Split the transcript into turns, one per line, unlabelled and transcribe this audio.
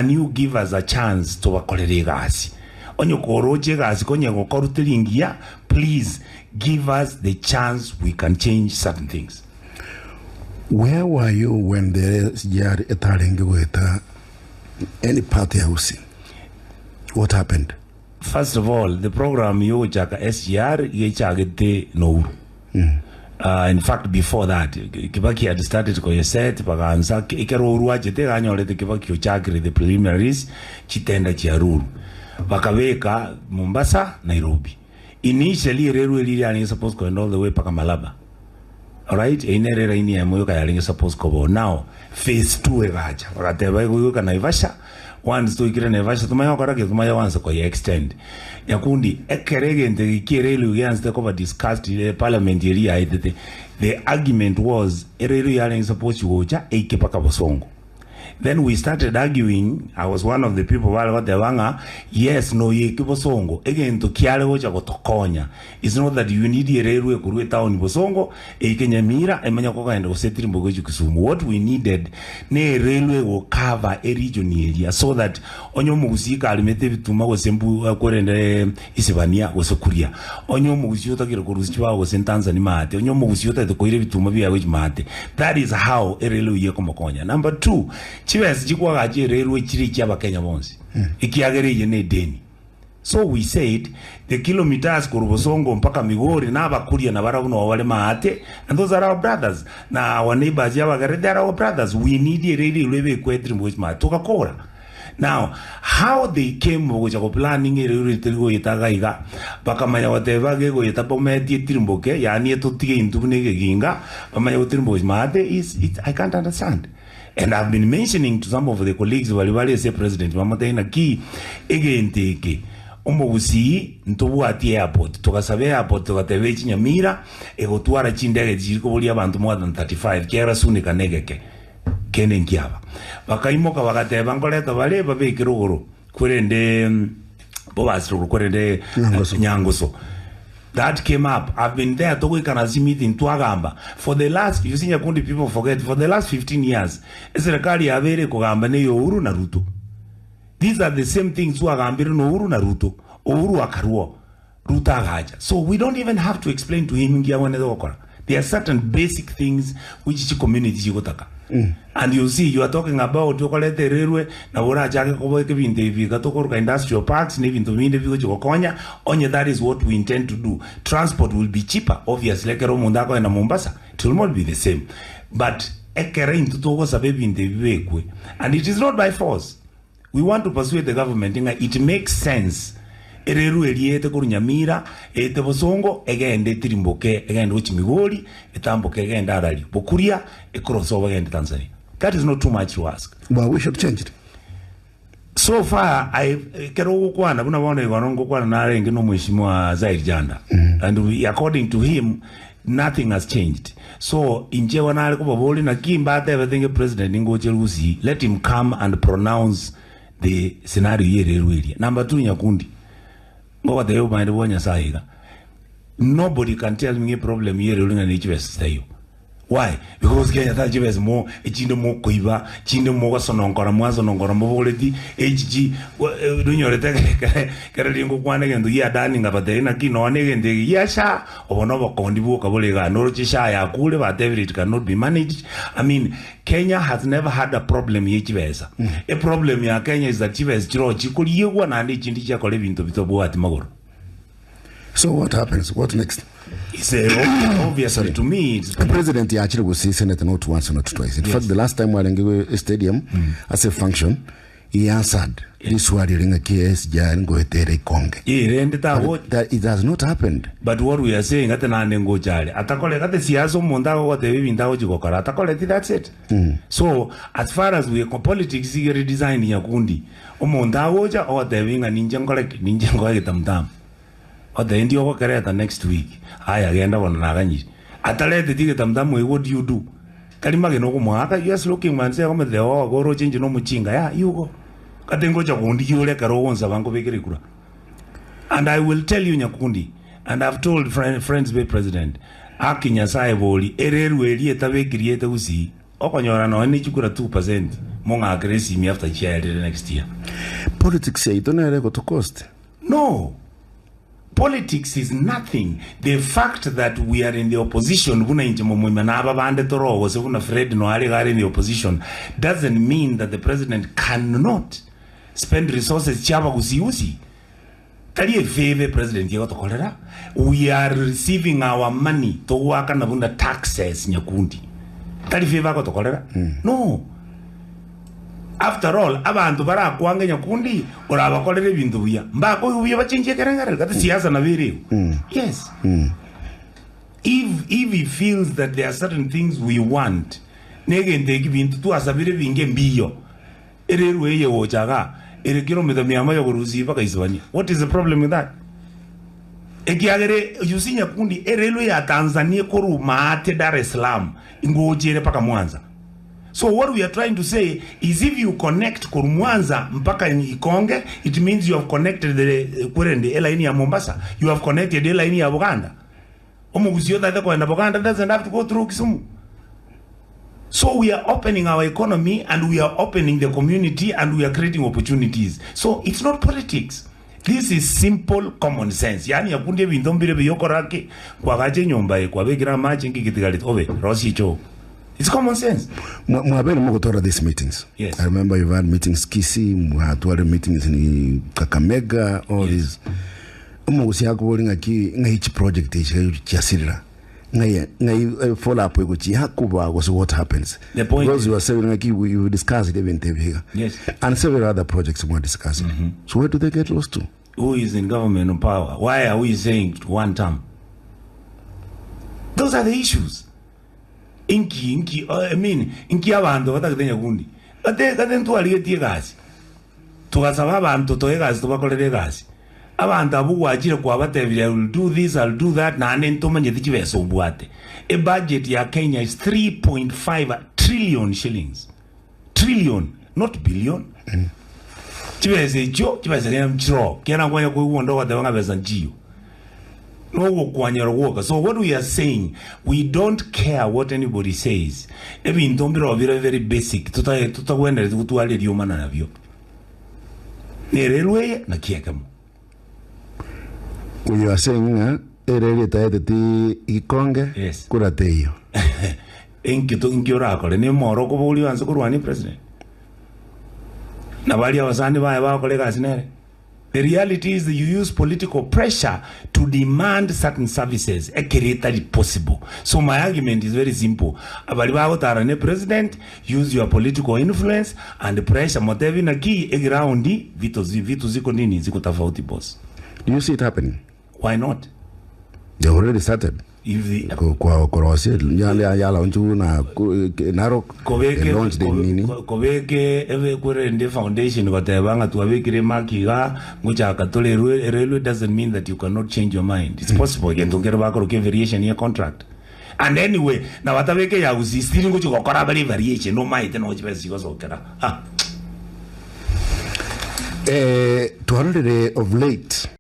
can you give us a chance to wakorere gasi onyokoroje gasi konye gokorutelingia, please give us the chance, we can change certain things.
Where were you when the SGR etalengi with any party housing? What happened?
First of all, the program yo chaka SGR yechagete no. In fact, before that, Kibaki had started koyeset paganza ikerorua jete ganyolete Kibaki ochagre the preliminaries chitenda chiaruru. Wakaweka Mombasa, Nairobi. Initially, railway line is supposed to go all the way paka Malaba. Alright, inere ini ya moyo kaya lingi supposed to go. Now, phase 2 egaja. Wakateba yuka Naivasha. Once to ikira Naivasha, tumaya wakarake, tumaya wansa kwa extend. Yakundi, ekerege nte kirelu yansi teko discussed parliament area. The argument was, railway line is supposed to go ja, eke paka Bosongo. Then we started arguing. I was one of the people who got the wanga. Yes, no, ye Bosongo. Again, to kiale hoja go tokonya. It's not that you need a railway kurue town Bosongo. Kenya mira emanya koka endo setiri mbogoju Kisumu. What we needed, ne railway will cover a region area so that onyo mugusika alimete bituma go sembu korende Isibania go Sokuria. Onyo mugusiyota kiro kurusichwa go Tanzania mate. Onyo mugusiyota to koire bituma biya go mate. That is how a railway ye komokonya. Number 2. Chiwezi jikwa gaji railway chiri kiaba Kenya bonsi. Ikiagere yene deni. So we said the kilometers kurubosongo mpaka Migori na abakuria na barabuno wale maate, and those are our brothers. Na our neighbors yabagare, they are our brothers. We need a railway kwetri mwich maate. Tukakora. Now, how they came with planning a railway itagaiga, bakamaya whatever go yetapometi trimboke, yani to tige into ginga, bamaya trimbo's maate is I can't understand. And I've been mentioning to some of the colleagues wali say president mamatena ki again take omogusi ntobu ati airport tukasabe airport tukatebe chinyamira egotwara chindege ziriko boli abantu more than 35 kera suni kanegeke kene nkiaba bakaimoka bakateba ngoleta bale babekirogoro kurende bobasro kurende nyangoso. That came up. I've been there to we can meeting to Agamba. For the last, you see, people forget, for the last 15 years, Esrekali Avere Kogamba ne Uru Naruto. These are the same things who are Gambir no Uru Naruto, Uru Akaruo, Ruta Raja. So we don't even have to explain to him there are certain basic things which community Jigotaka. And you see, you are talking about the railway, industrial parks, that is what we intend to do. Transport will be cheaper, obviously, like and Mombasa. It will not be the same. But and it is not by force. We want to persuade the government. It makes sense. Railway ete kurunyamira ete Bosongo again de Tirimboke again which Migori etamboke again darali Bokuria e cross over again Tanzania. That is not too much to ask.
Well, we should change it.
So far I kero kwana kuna wana wanongo kwana na rengi no mheshimiwa Zaid Janda and according to him nothing has changed. So inje wana ko baboli na kimba everything president ngoje rusi, let him come and pronounce the scenario here railway. Number 2 Nyakundi. Nobody can tell me a problem here in an HVS. Why? Because Kenya HVS more, a chindo more quiva, chindo more son on Coramazon on Coramolity, HG, doing your attack, carrying one again to year dining about the Inakino again, the Yasha, or Nova Condivo, Kabolega, Norchishire, cool, whatever it cannot be managed. I mean, Kenya has never had a problem HVS. A problem in Kenya is that HVS George, you could you one and each individual living to Vitobo at Magor.
So what happens? What next?
It's obviously to me.
The president actually will see Senate not once, not twice. In fact, the last time we were in stadium as a function, he answered this word during a SGR and go etere konge. That it has not happened.
But what we are saying at an anengo jari, atakole kate siyaso mondago what they windago jikokara, atakole that's it. So as far as we politics redesign Yakundi, mondago ja or the wing and ninjango tamtam. Or the Indio Kareta next week. I again on Nagani. Atale the Digitamdam, what do you do? Kalimagino Maka, yes, looking man, say, the go change no muchinga. Yeah, you go. Katengo Jagundi, you like a rowans of Anko Bekerikura. And I will tell you, Nyakundi, and I've told friends by president, Akinya Saiboli, Erel will yet away create Uzi, okonyora no ni chukura 2% monga agresi mi after chair the next year.
Politics say don't have to cost.
No. Politics is nothing. The fact that we are in the opposition, Fred no are in the opposition, doesn't mean that the president cannot spend resources. President, we are receiving our money to work on the taxes. No. After all, abantu bara kuanga nyakundi ora abakolere bintu bya mbako ubuye bachinje kerengare kati siasa na biri. Yes. If he feels that there are certain things we want, negende bintu tu asabire binge mbiyo ererwe ye ojaga ere kilometer 100 kuruzi paka iswani. What is the problem with that? Ekiagere yusi nyakundi erelo ya Tanzania koru maate Dar es Salaam ingojere paka Mwanza. So what we are trying to say is if you connect Mwanza mpaka Ikonge, it means you have connected the line ya Mombasa. You have connected the line ya Buganda. Omugusio that kwenda Buganda doesn't have to go through Kisumu. So we are opening our economy and we are opening the community and we are creating opportunities. So it's not politics. This is simple common sense. Yani yakunde bintu mbire biyokorake kwa gaje nyomba kwa begira maji ngikitigalit obe rosicho. It's common sense.
Mwabeni mwakotora these meetings.
Yes.
I remember you've had meetings Kisi, mwatuwale meetings in Kakamega, all these. Mwakusi hako wali nga each project chasirira. Nga follow up weko chi hakuba was what happens.
The point
because you were saying we discussed it even here.
Yes.
And several other projects we were discussing. So where do they get lost to?
Who is in government and power? Why are we saying one term? Those are the issues. Inki abantu batakutenya kundi kate ntu aliyetie gazi tukasaba abantu toye gazi tubakolere gazi abantu abuwajire kwa batebire will do this, I'll do that na nentomanye tikibeso bwate. A budget ya Kenya is 3.5 trillion shillings. Trillion, not billion. Chibese jo chibese mchro kena kwanya kuwondo wa tebanga besa njiyo. So what we are saying, we don't care what anybody says. Even ntombiro very basic. Tutawenda tutuale diomana navyo. Nerelwe na kiekamo.
You are saying erele taete ti Ikonge kurateyo.
Inkiora kole ne moro ko buli wanze kurwani president. Na bali abasani bae ba kolega sinere. The reality is that you use political pressure to demand certain services. It possible. So my argument is very simple. Abali president, use your political influence and pressure. Motevi na ki egraundi vitu ziko nini ziko tofauti boss.
Do you see it happening?
Why not?
They already started.
If the
yala unju na narok launch the nini
kobeke eve kurende foundation batebanga tuwabekire makiga mucha katole railway doesn't mean that you cannot change your mind. It's possible again to get back or variation in your contract. And anyway, na watabeke ya usistiri ngucho kokora bali variation no might no chipesi kosokera.
200 of late